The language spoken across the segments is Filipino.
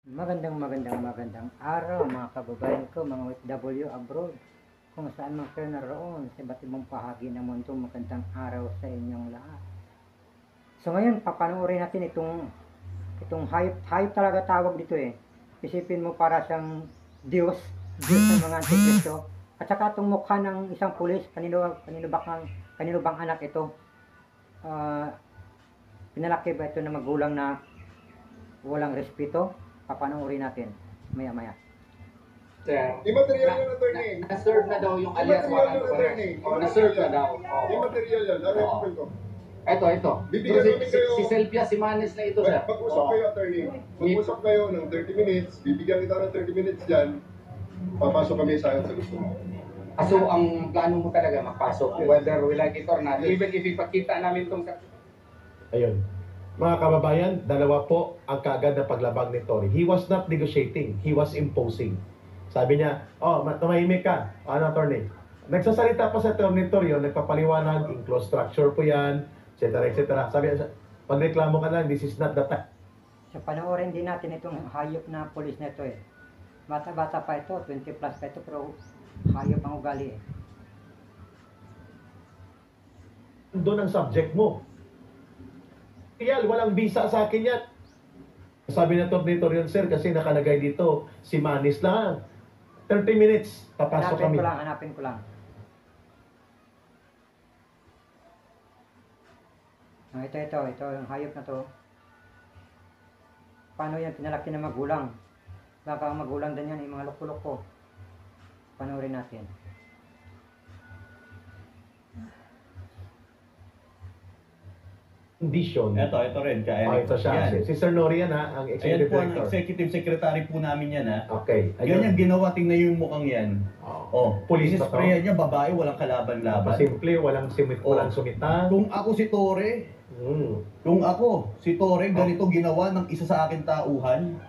Magandang araw mga kababayan ko, mga OFW abroad. Kung saan man kayo naroon sa iba't ibang bahagi ng mundo, magandang araw sa inyong lahat. So ngayon, papanoorin natin itong hayop talaga tawag dito eh. Isipin mo para siyang Diyos ng mga antikristo. At saka itong mukha ng isang pulis, kanino bang anak ito? Pinalaki ba ito na magulang na walang respeto? Papanoorin natin maya-maya. Immaterial yun, attorney. Na-serve na daw yung alias Immaterial warrant yun, of arrest. attorney. Na-serve na daw. Immaterial yan. Narepin ko. Ito. Bibigyan namin kayo. Si Selvia Simanes na ito, sir. Mag-usap kayo, attorney. Mag-usap kayo ng 30 minutes. Bibigyan kita ng 30 minutes dyan. Papasok kami sa akin sa gusto mo. So, ang plano mo talaga magpasok, whether we like it or not, even if ipakita namin itong... Ayun. Mga kababayan, dalawa po ang kaagad na paglabag ni Tory. He was not negotiating, he was imposing. Sabi niya, tumahimik ka. Ano, attorney? Nagsasalita pa sa attorney Tory, nagpapaliwanag, enclosed structure po yan, etc. etc. Sabi niya, pagreklamo ka lang, this is not the time. So panoorin din natin itong hayop na pulis na ito eh. Bata-bata pa ito, 20 plus pa ito, pero hayop ang ugali eh. Doon ang subject mo. Real, walang visa sa akin yan. Sabi na attorney Tory yun, sir, kasi nakalagay dito, si Manis lang. 30 minutes, papasok kami. Hanapin ko lang. Ito, yung hayop na to. Paano yan pinalaki ng magulang? Baka ang magulang din yan, yung mga loko-loko. Panoorin natin. Condition. Ito rin. Ito siya. Yan. Si Sir Nori yan ha, ang Ayan executive po ang director. executive secretary po namin yan ha. Okay. Ganyan ginawa, tingnan yung mukhang yan. Police ba to? Sprayan niya, babae, walang kalaban-laban. Simple, walang sumita. Kung ako si Tore, ganito ginawa ng isa sa akin tauhan,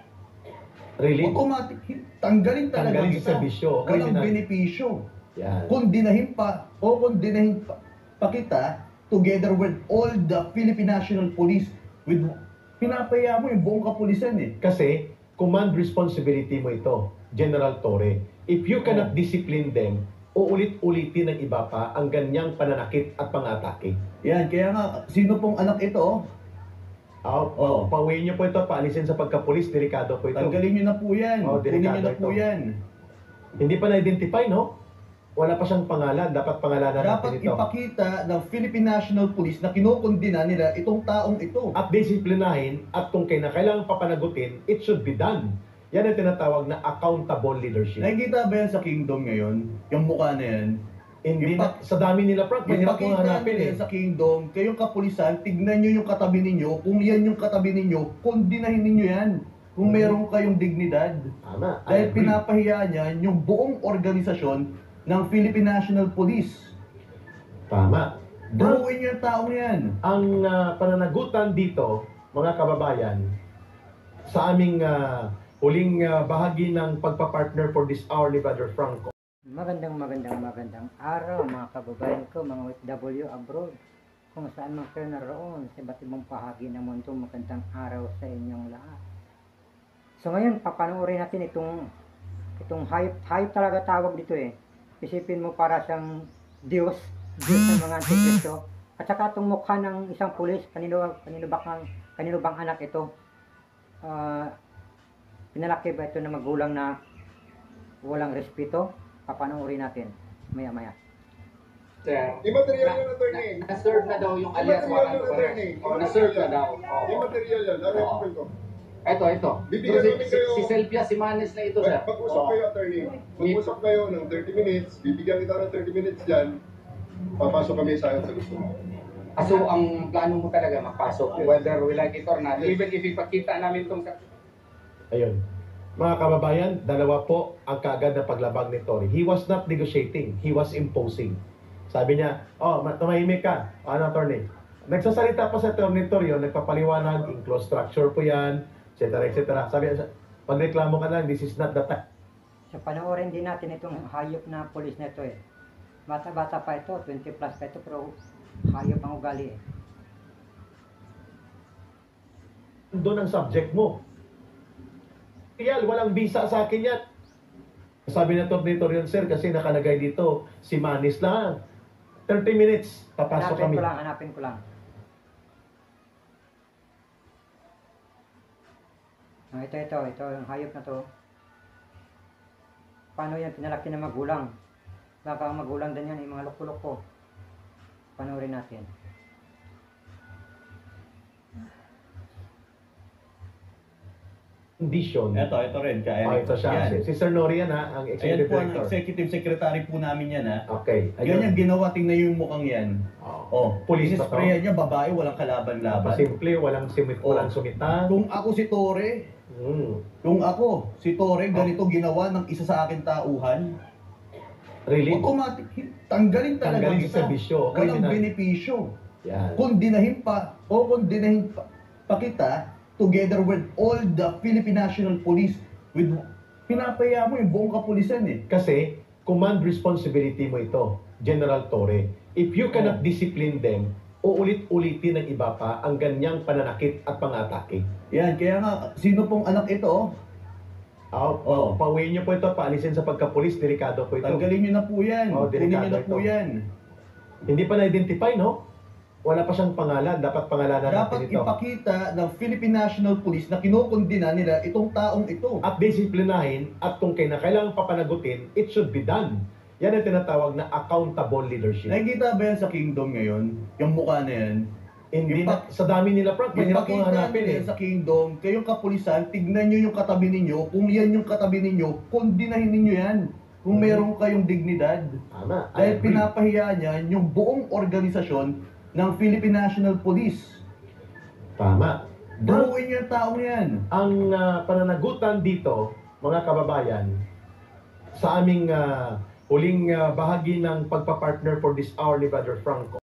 Really? automatic, tanggalin talaga Tanggalin kita. sa bisyo. Walang Criminal. benepisyo. Yan. Kung dinahin pa kita, together with all the Philippine National Police, pinapaya mo yung buong kapulisan eh. Kasi, command responsibility mo ito, General Torre. If you cannot discipline them, uulit-ulitin ng iba pa ang ganyang pananakit at pang-atake. Yan, kaya nga, sino pong anak ito? Pauwiin niyo po ito, paalisin sa pagkapulis, delikado po ito. Tanggalin nyo na po yan. Kunin nyo na po ito. yan. Hindi pa na-identify, no? Wala pa siyang pangalan, dapat pangalanan Dapat natin ito. ipakita ng Philippine National Police na kinukundina nila itong taong ito. At disiplinahin, at kung kailangan papanagutin, it should be done. Yan ang tinatawag na accountable leadership. Nakikita ba yan sa Kingdom ngayon? Yung mukha na yan? Hindi na, sa dami nila, Frank, mahirap kong Ipakita hanapin nila eh. sa Kingdom, kayong kapulisan, tignan nyo yung katabi ninyo. Kung yan yung katabi ninyo, kundinahin ninyo yan. Kung meron kayong dignidad. Tama. Dahil pinapahiya niyan yung buong organisasyon ng Philippine National Police. Tama. Buuin yung taong yan. Ang pananagutan dito, mga kababayan, sa aming huling bahagi ng pagpapartner for this hour ni Brother Franco. Magandang araw mga kababayan ko, mga OFW abroad. Kung saan man kayo naroon sa iba't ibang bahagi ng mundo, magandang araw sa inyong lahat. So ngayon, papanoorin natin itong hayop talaga tawag dito eh. Isipin mo para siyang Diyos ng mga antikristo. At saka itong mukha ng isang pulis, kanino bang anak ito? Pinalaki ba ito na magulang na walang respeto? Papanoorin natin maya-maya. Immaterial yun, attorney. Na-serve na daw yung alias Immaterial warrant yun, of arrest. attorney. Na-serve na daw. Immaterial yan. Narepin ko. Ito. Bibigyan namin kayo. Si Selvia Simanes na ito, sir. Mag-usap kayo, attorney. Mag-usap kayo ng 30 minutes. Bibigyan kita ng 30 minutes dyan. Papasok kami sa akin sa gusto mo. So, ang plano mo talaga magpasok, whether we like it or not, even if ipakita namin itong... Ayun. Mga kababayan, dalawa po ang kaagad na paglabag ni Tory. He was not negotiating, he was imposing. Sabi niya, tumahimik ka. Ano, attorney? Nagsasalita pa sa attorney Tory, nagpapaliwanag, enclosed structure po yan, etc. etc. Sabi niya, pagreklamo ka lang, this is not the time. So panoorin din natin itong hayop na pulis na ito eh. Bata-bata pa ito, 20 plus pa ito, pero hayop ang ugali eh. Doon ang subject mo. walang visa sa akin yan. Sabi na tornador yun, sir, kasi nakalagay dito, si Manis lang. 30 minutes, papasok kami. Hanapin ko lang. Ito, yung hayop na to. Paano yan pinalaki ng magulang? Baka ang magulang din yan, yung mga loko-loko. Panoorin natin. Condition. Ito rin, kaya. Oh, ito siya. Yan. Si Sir Nori yan ha, ang Ayan executive po ang director. executive secretary po namin yan ha. Okay. Ganyan ginawa, tingnan yung mukhang yan. Oh. Oh, Police ba to? sprayan niya, babae, walang kalaban-laban. Simple, walang Oh. walang sumita. Kung ako si Tore, kung ako si Tore, ganito ginawa ng isa sa akin tauhan, Really? automatic, tanggalin talaga Tanggalin kita. sa bisyo. Walang Criminal. benepisyo. Yan. Kundinahin pa kita together with all the Philippine National Police with pinapaya mo yung buong kapulisan eh. Kasi, command responsibility mo ito, General Torre. If you cannot discipline them, uulit-ulitin ng iba pa ang ganyang pananakit at pang-atake. Yan, kaya nga, sino pong anak ito? Oh. Pauwiin niyo po ito, paalisin sa pagkapulis, delikado po ito. Tanggalin nyo na po yan. Oh, Kunin nyo delikado na po ito. yan. Hindi pa na-identify, no? Wala pa siyang pangalan. Dapat pangalanan Dapat natin ito. ipakita ng Philippine National Police na kinukundina nila itong taong ito. At disiplinahin, at kung kailangan papanagutin, it should be done. Yan ang tinatawag na accountable leadership. Nakikita ba yan sa Kingdom ngayon? Yung mukha na yan? Hindi na, Ipak- sa dami nila, Frank, mahirap kong Ipakita hanapin nila eh. sa Kingdom, kayong kapulisan, tignan nyo yung katabi ninyo. Kung yan yung katabi ninyo, kundinahin ninyo yan. Kung meron kayong dignidad. Tama, I Dahil agree. pinapahiya niyan yung buong organisasyon ng Philippine National Police. Tama. Buuin yung taong yan. Ang pananagutan dito, mga kababayan, sa aming huling bahagi ng pagpapartner for this hour ni Brother Franco,